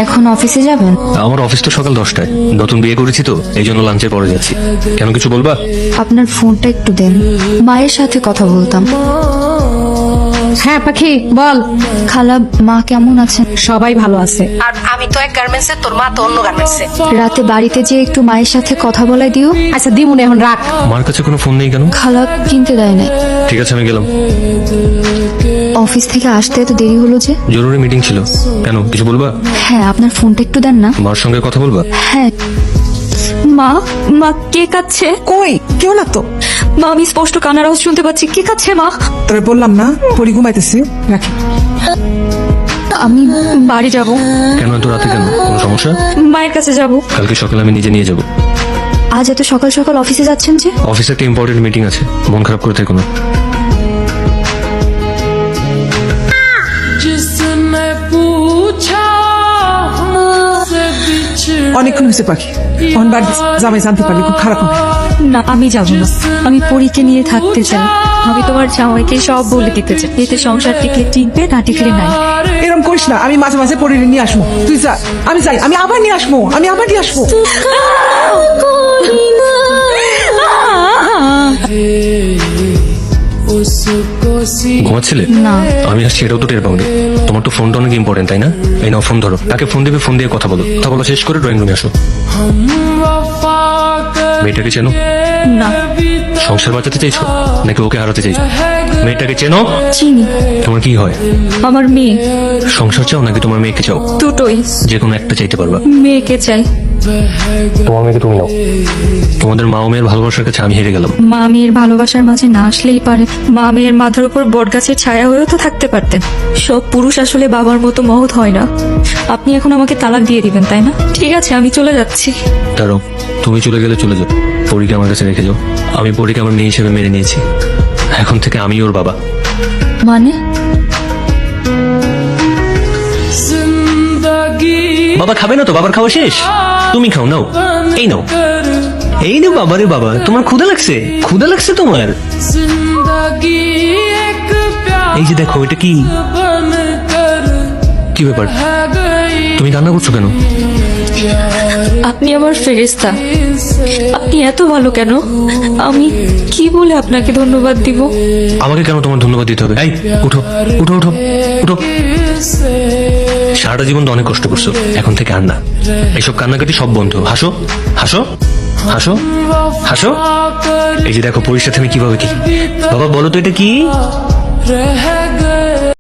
এখন অফিসে যাবেন? আমার অফিস তো সকাল 10টায়। নতুন বিয়ে করেছি তো, এই জন্য লাঞ্চের পরে যাচ্ছি। কেন, কিছু বলবা? আপনার ফোনটা একটু দেন, মায়ের সাথে কথা বলতাম। হ্যাঁ পাখি বল। খালা, মা কেমন আছেন? সবাই ভালো আছে। আর আমি তো এক গার্মেন্টসে, তোর মা তো অন্য গার্মেন্টসে। রাতে বাড়িতে যে একটু মায়ের সাথে কথা বলাই দিও। আচ্ছা দিমুনে, এখন রাখ। মার কাছে কোনো ফোন নেই কেন? খালা কিনতে দেয় নাই। ঠিক আছে, আমি গেলাম। অফিস থেকে আসতে এত দেরি হলো যে? জরুরি মিটিং ছিল। কেন, কিছু বলবা? হ্যাঁ, আপনার ফোনটা একটু দেন না। মার সঙ্গে কথা বলবা? হ্যাঁ। মা, মা কে কাচ্ছে? কই কেউ না তো। মা, আমি স্পষ্ট কান্নার আওয়াজ শুনতে পাচ্ছি। কে কাচ্ছে মা? তবে বললাম না পরি ঘুমাইতেছি, রাখি। আমি বাড়ি যাব। কেন এত রাতে, কেন, কোনো সমস্যা? মায়ের কাছে যাব। কালকে সকালে আমি নিজে নিয়ে যাব। আজ এত সকাল সকাল অফিসে যাচ্ছেন যে? অফিসে একটা ইম্পর্টেন্ট মিটিং আছে, মন খারাপ করে থেকো না। অনেকক্ষণ হয়েছে পাখি, অন বাড়ি জামাই জানতে পারলে খুব খারাপ হবে। না, আমি যাব না। আমি পরীকে নিয়ে থাকতে চাই। আমি তোমার জামাইকে সব বলে দিতে চাই, এতে সংসার টিকলে টিকবে, না টিকলে নাই। এরকম করিস না, আমি মাঝে মাঝে পরি নিয়ে আসবো। তুই যা, আমি যাই, আমি আবার নিয়ে আসবো, আমি আবার নিয়ে আসবো। ঘুমাচ্ছিলে? না। আমি আসছি এটাও তো টের পাওনি। তোমার তো ফোনটা অনেক ইম্পর্টেন্ট, তাই না? এই নাও ফোন ধরো, তাকে ফোন দেবে, ফোন দিয়ে কথা বলো। কথা বলা শেষ করে ড্রয়িং রুমে আসো। মেয়েটাকে চেনো? না। সংসার বাঁচাতে চাইছো নাকি ওকে হারাতে চাইছো? মেয়েটাকে চেনো? চিনি। তোমার কি হয়? আমার মেয়ে। সংসার চাও নাকি তোমার মেয়েকে চাও? দুটোই। যে কোনো একটা চাইতে পারবা। মেয়েকে চাই। তোমার মেয়েকে তুমি নাও। তোমাদের মা ও মেয়ের ভালোবাসার কাছে আমি হেরে গেলাম। মা মেয়ের ভালোবাসার মাঝে না আসলেই পারে। মা মেয়ের মাথার উপর বটগাছের ছায়া হয়েও তো থাকতে পারতেন। সব পুরুষ আসলে বাবার মতো মহৎ হয় না। আপনি এখন আমাকে তালাক দিয়ে দিবেন, তাই না? ঠিক আছে, আমি চলে যাচ্ছি। দাঁড়াও, তুমি চলে গেলে চলে যাও, পরীকে আমার কাছে রেখে যাও। আমি পরীকে আমার মেয়ে হিসেবে মেনে নিয়েছি। এখন থেকে আমি ওর বাবা। মানে? বাবা খাবে না তো? বাবার খাওয়া শেষ? তুমি খাও, নাও, এই নাও, এই নাও। বাবারে বাবা, তোমার ক্ষুধা লাগছে? ক্ষুধা লাগছে তোমার? এই যে দেখো, এটা কি? কি ব্যাপার, তুমি কান্না করছো কেন? আপনি আমার ফেরেশতা। আপনি এত ভালো কেন? আমি কি বলে আপনাকে ধন্যবাদ দিব? আমাকে কেন তোমার ধন্যবাদ দিতে হবে? এই উঠো, উঠো, উঠো, উঠো। সারাটা জীবন তো অনেক কষ্ট করছো, এখন থেকে আর না। এইসব কান্নাকাটি সব বন্ধ। হাসো, হাসো, হাসো, হাসো। এই যে দেখো, পরীর সাথে আমি কিভাবে কি। বাবা বলো তো এটা কি?